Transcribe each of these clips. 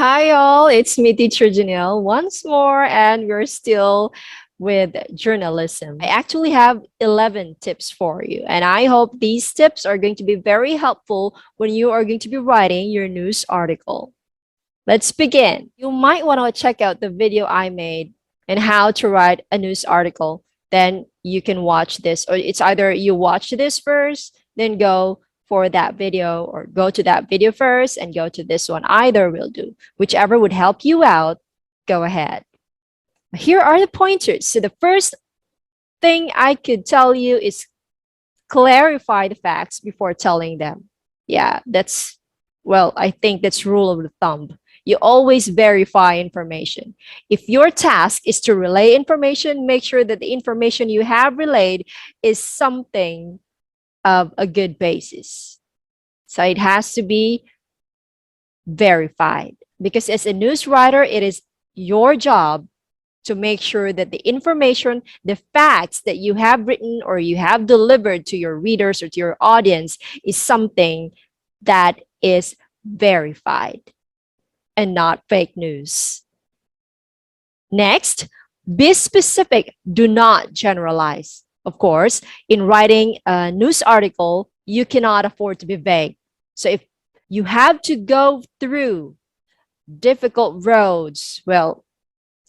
Hi all, it's me, Teacher Janelle, once more, and we're still with journalism. I actually have 11 tips for you, and I hope these tips are going to be very helpful when you are going to be writing your news article. Let's begin. You might want to check out the video I made on how to write a news article. Then you can watch this, or it's either you watch this first, then go for that video, or go to that video first and go to this one. Either will do. Whichever would help you out, go ahead. Here are the pointers. So the first thing I could tell you is clarify the facts before telling them. Yeah, I think that's rule of the thumb. You always verify information. If your task is to relay information, make sure that the information you have relayed is something of a good basis. So it has to be verified, because as a news writer, it is your job to make sure that the information, the facts that you have written or you have delivered to your readers or to your audience is something that is verified and not fake news. Next, be specific. Do not generalize. Of course, in writing a news article, you cannot afford to be vague. So if you have to go through difficult roads, well,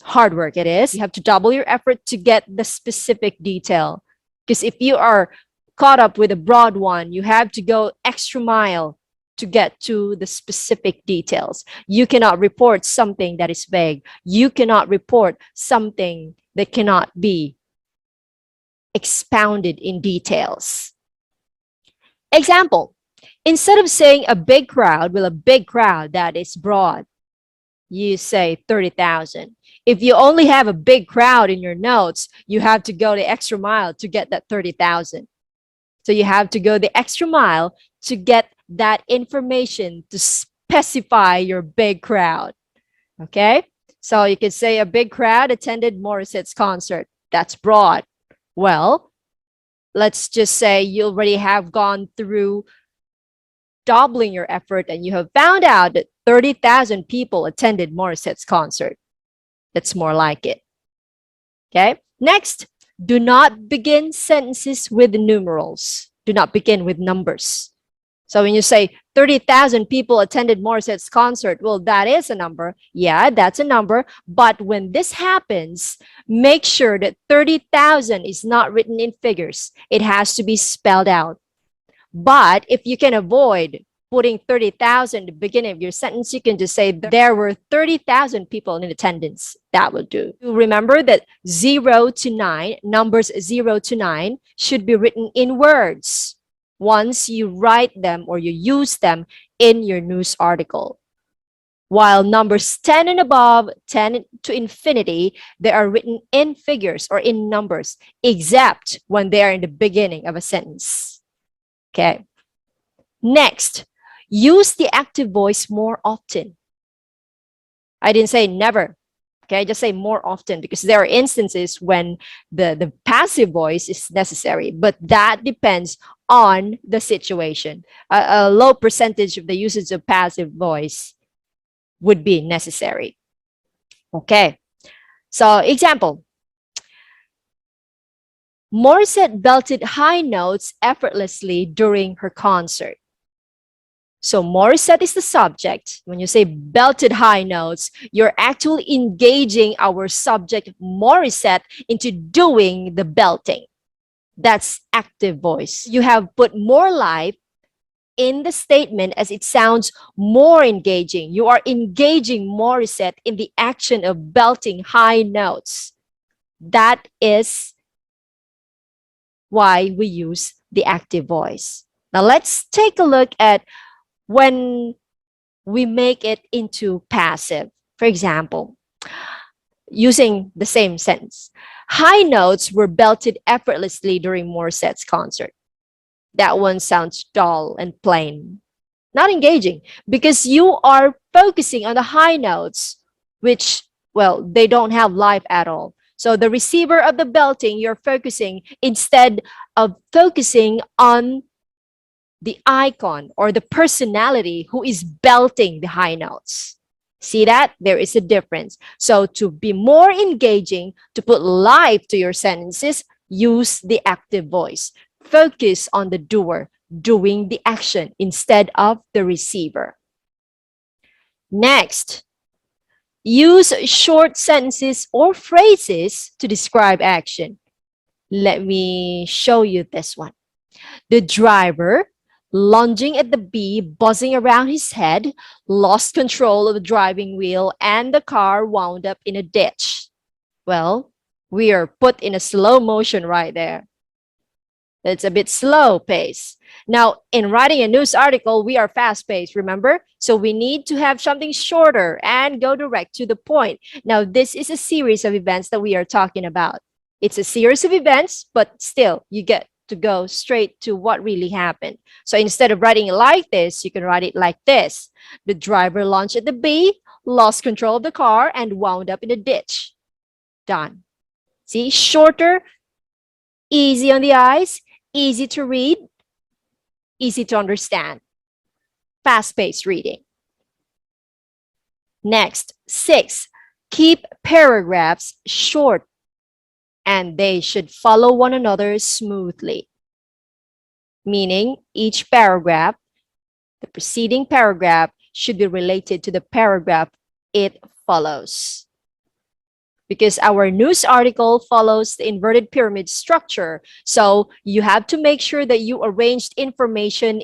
hard work it is. You have to double your effort to get the specific detail. Because if you are caught up with a broad one, you have to go extra mile to get to the specific details. You cannot report something that is vague. You cannot report something that cannot be expounded in details. Example, instead of saying a big crowd, well, a big crowd that is broad, you say 30,000. If you only have a big crowd in your notes, you have to go the extra mile to get that 30,000. So you have to go the extra mile to get that information to specify your big crowd. Okay? So you could say a big crowd attended Morissette's concert. That's broad. Well, let's just say you already have gone through doubling your effort and you have found out that 30,000 people attended Morissette's concert. That's more like it. Okay. Next, do not begin sentences with numerals. Do not begin with numbers. So when you say 30,000 people attended Morissette's concert, well, that is a number. Yeah, that's a number. But when this happens, make sure that 30,000 is not written in figures. It has to be spelled out. But if you can avoid putting 30,000 at the beginning of your sentence, you can just say there were 30,000 people in attendance. That will do. Remember that 0 to 9, numbers 0 to 9 should be written in words once you write them or you use them in your news article. While numbers 10 and above, 10 to infinity, they are written in figures or in numbers, except when they are in the beginning of a sentence. Okay. Next, use the active voice more often. I didn't say never. Okay, just say more often, because there are instances when the passive voice is necessary, but that depends on the situation. A low percentage of the usage of passive voice would be necessary. Okay, so example. Morissette belted high notes effortlessly during her concert. So Morissette is the subject. When you say belted high notes, you're actually engaging our subject Morissette into doing the belting. That's active voice. You have put more life in the statement as it sounds more engaging. You are engaging Morissette in the action of belting high notes. That is why we use the active voice. Now let's take a look at when we make it into passive. For example, using the same sentence. High notes were belted effortlessly during Morissette's concert. That one sounds dull and plain, not engaging, because you are focusing on the high notes, which, well, they don't have life at all. So the receiver of the belting, you're focusing instead of focusing on the icon or the personality who is belting the high notes. See that? There is a difference. So to be more engaging, to put life to your sentences, use the active voice. Focus on the doer doing the action instead of the receiver. Next, use short sentences or phrases to describe action. Let me show you this one. The driver, lunging at the bee buzzing around his head, lost control of the driving wheel and the car wound up in a ditch. Well, we are put in a slow motion right there. It's a bit slow pace. Now, in writing a news article, we are fast paced, remember? So we need to have something shorter and go direct to the point. Now, this is a series of events that we are talking about. It's a series of events, but still, you get to go straight to what really happened. So instead of writing it like this, you can write it like this. The driver lunged at the bee, lost control of the car, and wound up in a ditch. Done. See, shorter, easy on the eyes, easy to read, easy to understand. Fast-paced reading. Next, 6, keep paragraphs short and they should follow one another smoothly. Meaning each paragraph, the preceding paragraph should be related to the paragraph it follows. Because our news article follows the inverted pyramid structure. So you have to make sure that you arranged information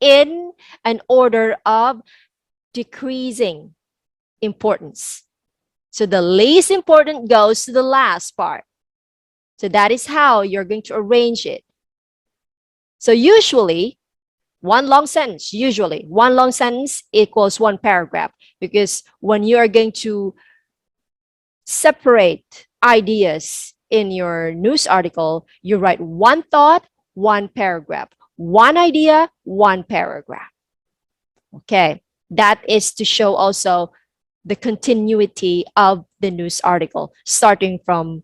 in an order of decreasing importance. So the least important goes to the last part. So that is how you're going to arrange it. So usually, one long sentence equals one paragraph. Because when you are going to separate ideas in your news article, you write one thought, one paragraph, one idea, one paragraph. Okay, that is to show also the continuity of the news article, starting from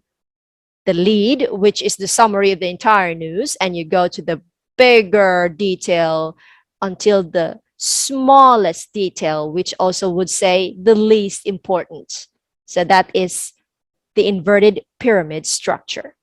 the lead, which is the summary of the entire news, and you go to the bigger detail until the smallest detail, which also would say the least important. So that is the inverted pyramid structure.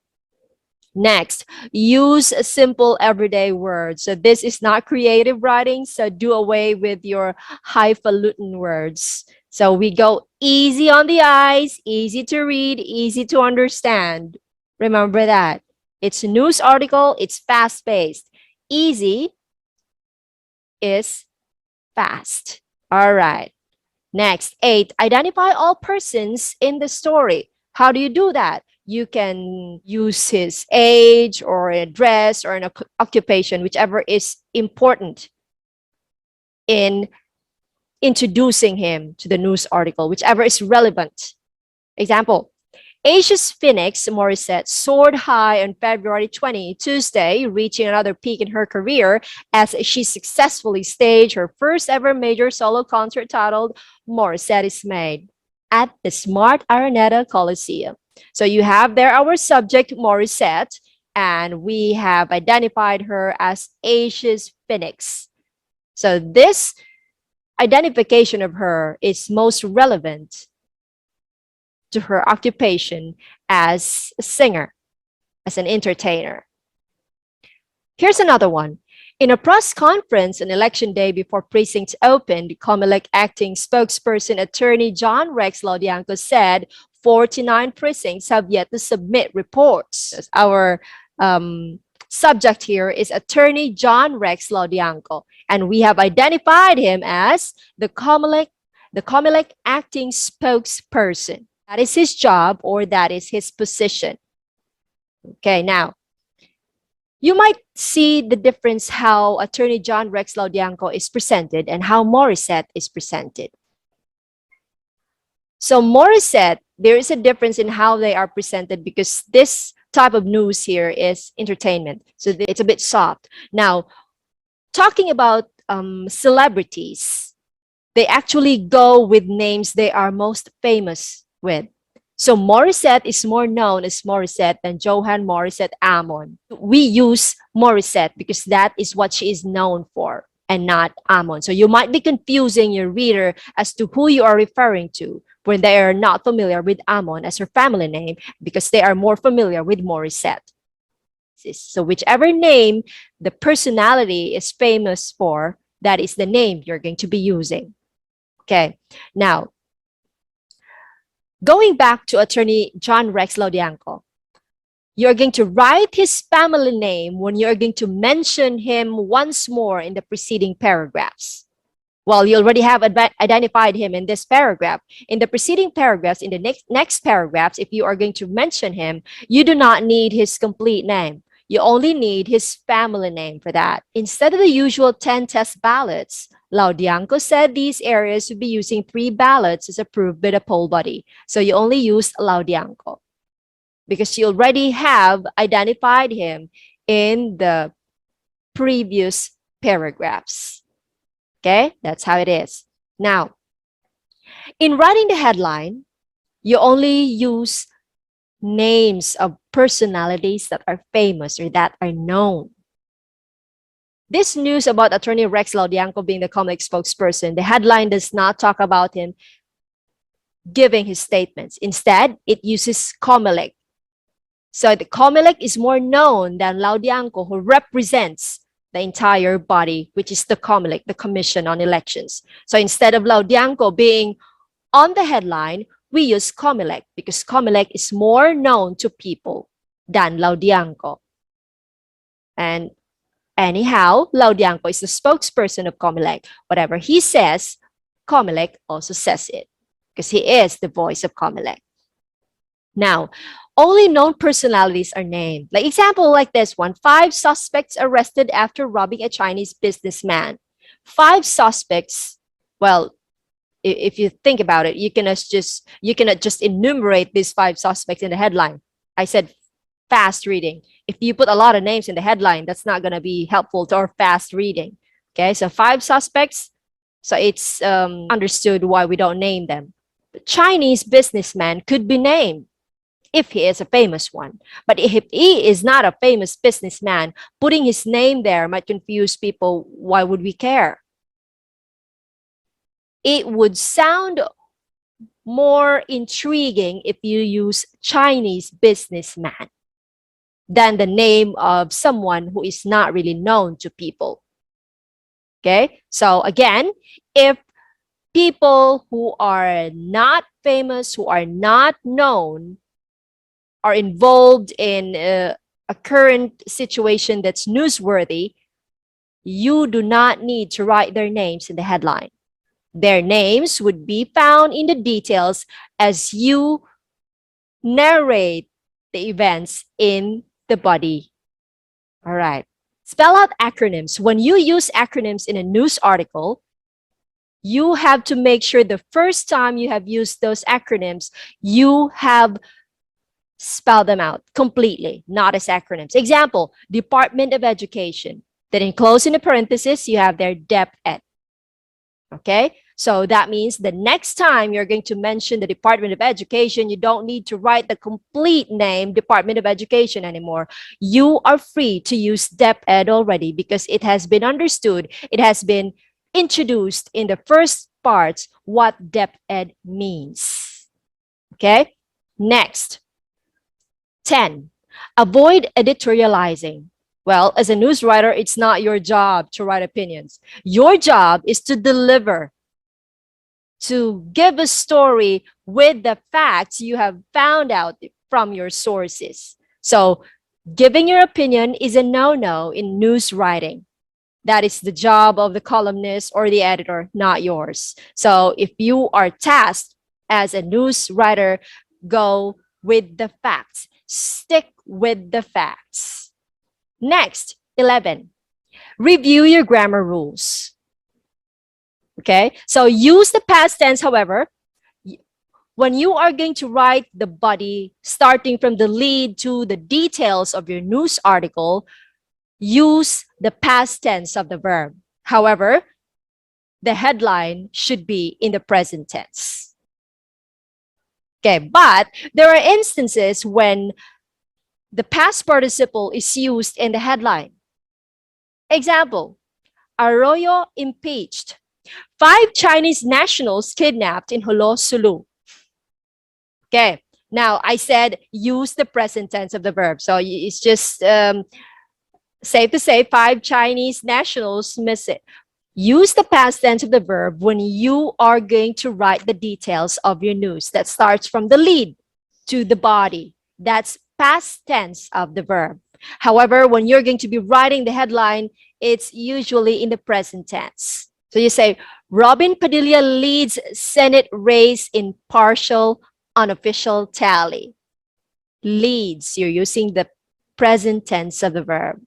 Next, use simple everyday words. So this is not creative writing, so do away with your highfalutin words. So we go easy on the eyes, easy to read, easy to understand. Remember that. It's a news article, it's fast-paced. Easy is fast. All right. Next, 8, identify all persons in the story. How do you do that? You can use his age or address or an occupation, whichever is important in introducing him to the news article, whichever is relevant. Example, Asia's Phoenix Morissette soared high on February 20, Tuesday, reaching another peak in her career as she successfully staged her first ever major solo concert titled Morissette is Made at the Smart Araneta Coliseum. So you have there our subject, Morissette, and we have identified her as Asia's Phoenix. So this identification of her is most relevant to her occupation as a singer, as an entertainer. Here's another one. In a press conference on election day before precincts opened, COMELEC acting spokesperson attorney John Rex Laudianco said 49 precincts have yet to submit reports. Our subject here is attorney John Rex Laudianco, and we have identified him as the COMELEC acting spokesperson. That is his job, or that is his position. Okay, now, you might see the difference how attorney John Rex Laudianco is presented and how Morissette is presented. So Morissette, there is a difference in how they are presented because this type of news here is entertainment. So it's a bit soft. Now, talking about celebrities, they actually go with names they are most famous with. So Morissette is more known as Morissette than Johann Morissette Amon. We use Morissette because that is what she is known for. and not Amon. So you might be confusing your reader as to who you are referring to when they are not familiar with Amon as her family name, because they are more familiar with Morissette. So whichever name the personality is famous for, that is the name you're going to be using. Okay, now going back to attorney John Rex Laudianco, you're going to write his family name when you're going to mention him once more in the preceding paragraphs. Well, you already have identified him in this paragraph. In the preceding paragraphs, in the next paragraphs, if you are going to mention him, you do not need his complete name. You only need his family name for that. Instead of the usual 10 test ballots, Laudianco said these areas would be using 3 ballots as approved by the poll body. So you only use Laudianco because you already have identified him in the previous paragraphs. Okay, that's how it is. Now, in writing the headline, you only use names of personalities that are famous or that are known. This news about attorney Rex Laudianco being the Comelec spokesperson, the headline does not talk about him giving his statements. Instead, it uses Comelec. So the Comelec is more known than Laudianco, who represents the entire body, which is the Comelec, the Commission on Elections. So instead of Laudianco being on the headline, we use Comelec because Comelec is more known to people than Laudianco. And anyhow, Laudianco is the spokesperson of Comelec. Whatever he says, Comelec also says it because he is the voice of Comelec. Now, only known personalities are named. Like example like this one, 5 suspects arrested after robbing a Chinese businessman. 5 suspects, well, if you think about it, you cannot just enumerate these 5 suspects in the headline. I said fast reading. If you put a lot of names in the headline, that's not going to be helpful to our fast reading. Okay, so 5 suspects. So it's understood why we don't name them. The Chinese businessman could be named if he is a famous one. But if he is not a famous businessman, putting his name there might confuse people. Why would we care? It would sound more intriguing if you use Chinese businessman than the name of someone who is not really known to people. Okay, so again, if people who are not famous, who are not known, are involved in a current situation that's newsworthy, you do not need to write their names in the headline. Their names would be found in the details as you narrate the events in the body. All right. Spell out acronyms. When you use acronyms in a news article, you have to make sure the first time you have used those acronyms, you have spelled them out completely, not as acronyms. Example, Department of Education. Then enclosed in the parenthesis, you have their DepEd. Okay, so that means the next time you're going to mention the Department of Education, you don't need to write the complete name Department of Education anymore. You are free to use DepEd already because it has been understood, it has been introduced in the first parts what DepEd means. Okay, next. 10. Avoid editorializing. Well, as a news writer, it's not your job to write opinions. Your job is to deliver, to give a story with the facts you have found out from your sources. So giving your opinion is a no-no in news writing. That is the job of the columnist or the editor, not yours. So if you are tasked as a news writer, go with the facts. Stick with the facts. Next, 11, review your grammar rules. Okay, so use the past tense, however, when you are going to write the body, starting from the lead to the details of your news article, use the past tense of the verb. However, the headline should be in the present tense. Okay, but there are instances when the past participle is used in the headline. Example, Arroyo impeached. 5 Chinese nationals kidnapped in Holo, Sulu. Okay, now I said use the present tense of the verb. So it's just safe to say 5 Chinese nationals missing. Use the past tense of the verb when you are going to write the details of your news. That starts from the lead to the body. That's past tense of the verb. However, when you're going to be writing the headline, it's usually in the present tense. So you say, Robin Padilla leads Senate race in partial unofficial tally. Leads, you're using the present tense of the verb.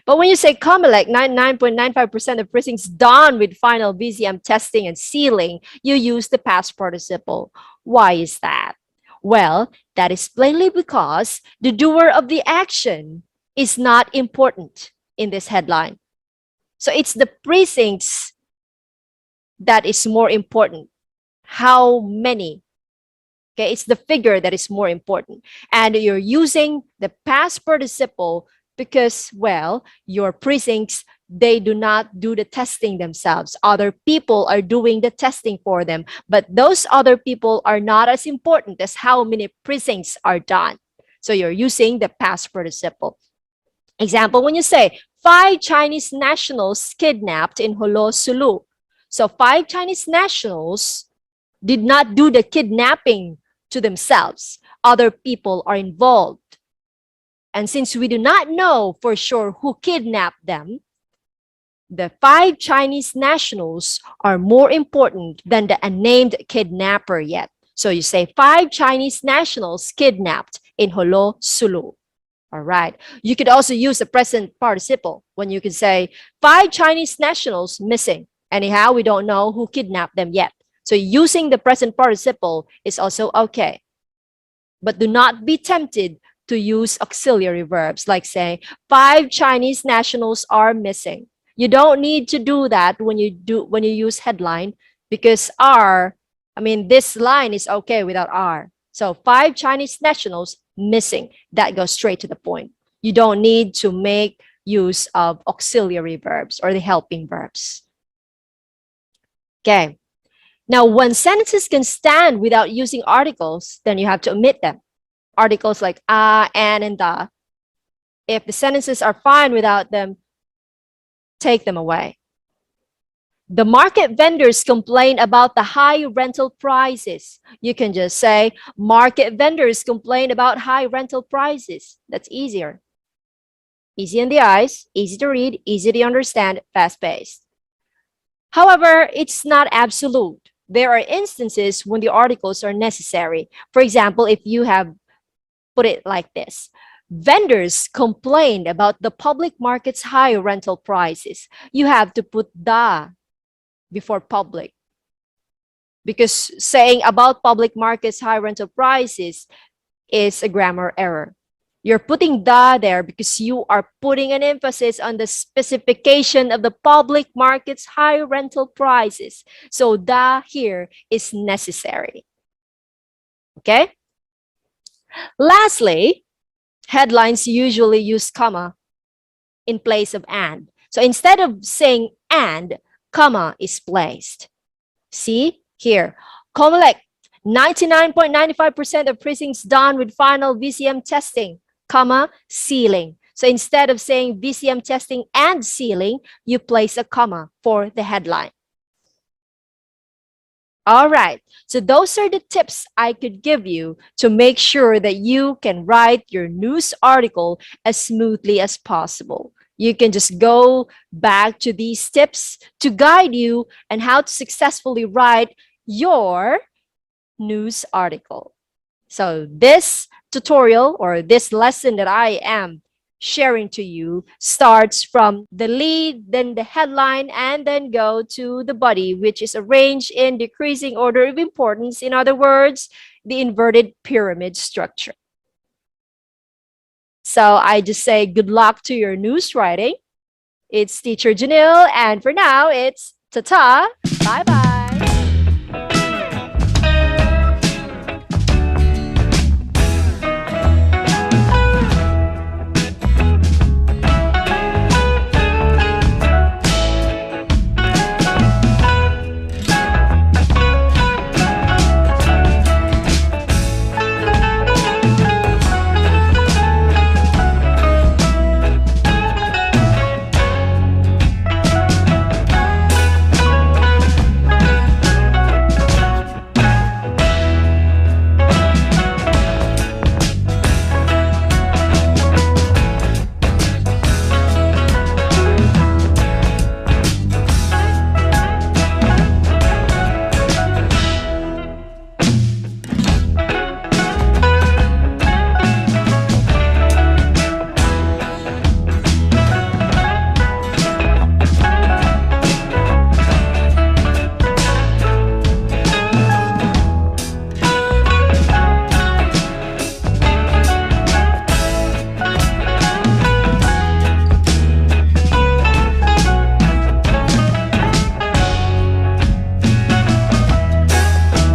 But when you say COMELEC, 99.95% of precincts done with final VCM testing and sealing, you use the past participle. Why is that? Well, that is plainly because the doer of the action is not important in this headline. So it's the precincts that is more important. How many? Okay, it's the figure that is more important. And you're using the past participle because, well, your precincts, they do not do the testing themselves. Other people are doing the testing for them. But those other people are not as important as how many precincts are done. So you're using the past participle. Example, when you say 5 Chinese nationals kidnapped in Holo, Sulu. So 5 Chinese nationals did not do the kidnapping to themselves. Other people are involved. And since we do not know for sure who kidnapped them, the 5 Chinese nationals are more important than the unnamed kidnapper yet. So you say 5 Chinese nationals kidnapped in Holo, Sulu. All right. You could also use the present participle when you can say 5 Chinese nationals missing. Anyhow, we don't know who kidnapped them yet. So using the present participle is also okay. But do not be tempted to use auxiliary verbs like say 5 Chinese nationals are missing. You don't need to do that when you use headline because this line is okay without are. So 5 Chinese nationals missing. That goes straight to the point. You don't need to make use of auxiliary verbs or the helping verbs. Okay. Now, when sentences can stand without using articles, then you have to omit them. Articles like a, and the. If the sentences are fine without them, take them away. The market vendors complain about the high rental prices. You can just say, market vendors complain about high rental prices. That's easier. Easy on the eyes, easy to read, easy to understand, fast-paced. However, it's not absolute. There are instances when the articles are necessary. For example, if you have put it like this, vendors complained about the public market's high rental prices. You have to put the before public. Because saying about public market's high rental prices is a grammar error. You're putting the there because you are putting an emphasis on the specification of the public market's high rental prices. So the here is necessary. Okay? Lastly, headlines usually use comma in place of and. So instead of saying and, comma is placed. See here, COMELEC, 99.95% of precincts done with final VCM testing, comma, sealing. So instead of saying VCM testing and sealing, you place a comma for the headline. All right, so those are the tips I could give you to make sure that you can write your news article as smoothly as possible. You can just go back to these tips to guide you on how to successfully write your news article. So this tutorial or this lesson that I am sharing to you starts from the lead, then the headline, and then go to the body, which is arranged in decreasing order of importance. In other words, the inverted pyramid structure. So I just say good luck to your news writing. It's Teacher Janelle, and for now, it's ta-ta, bye-bye.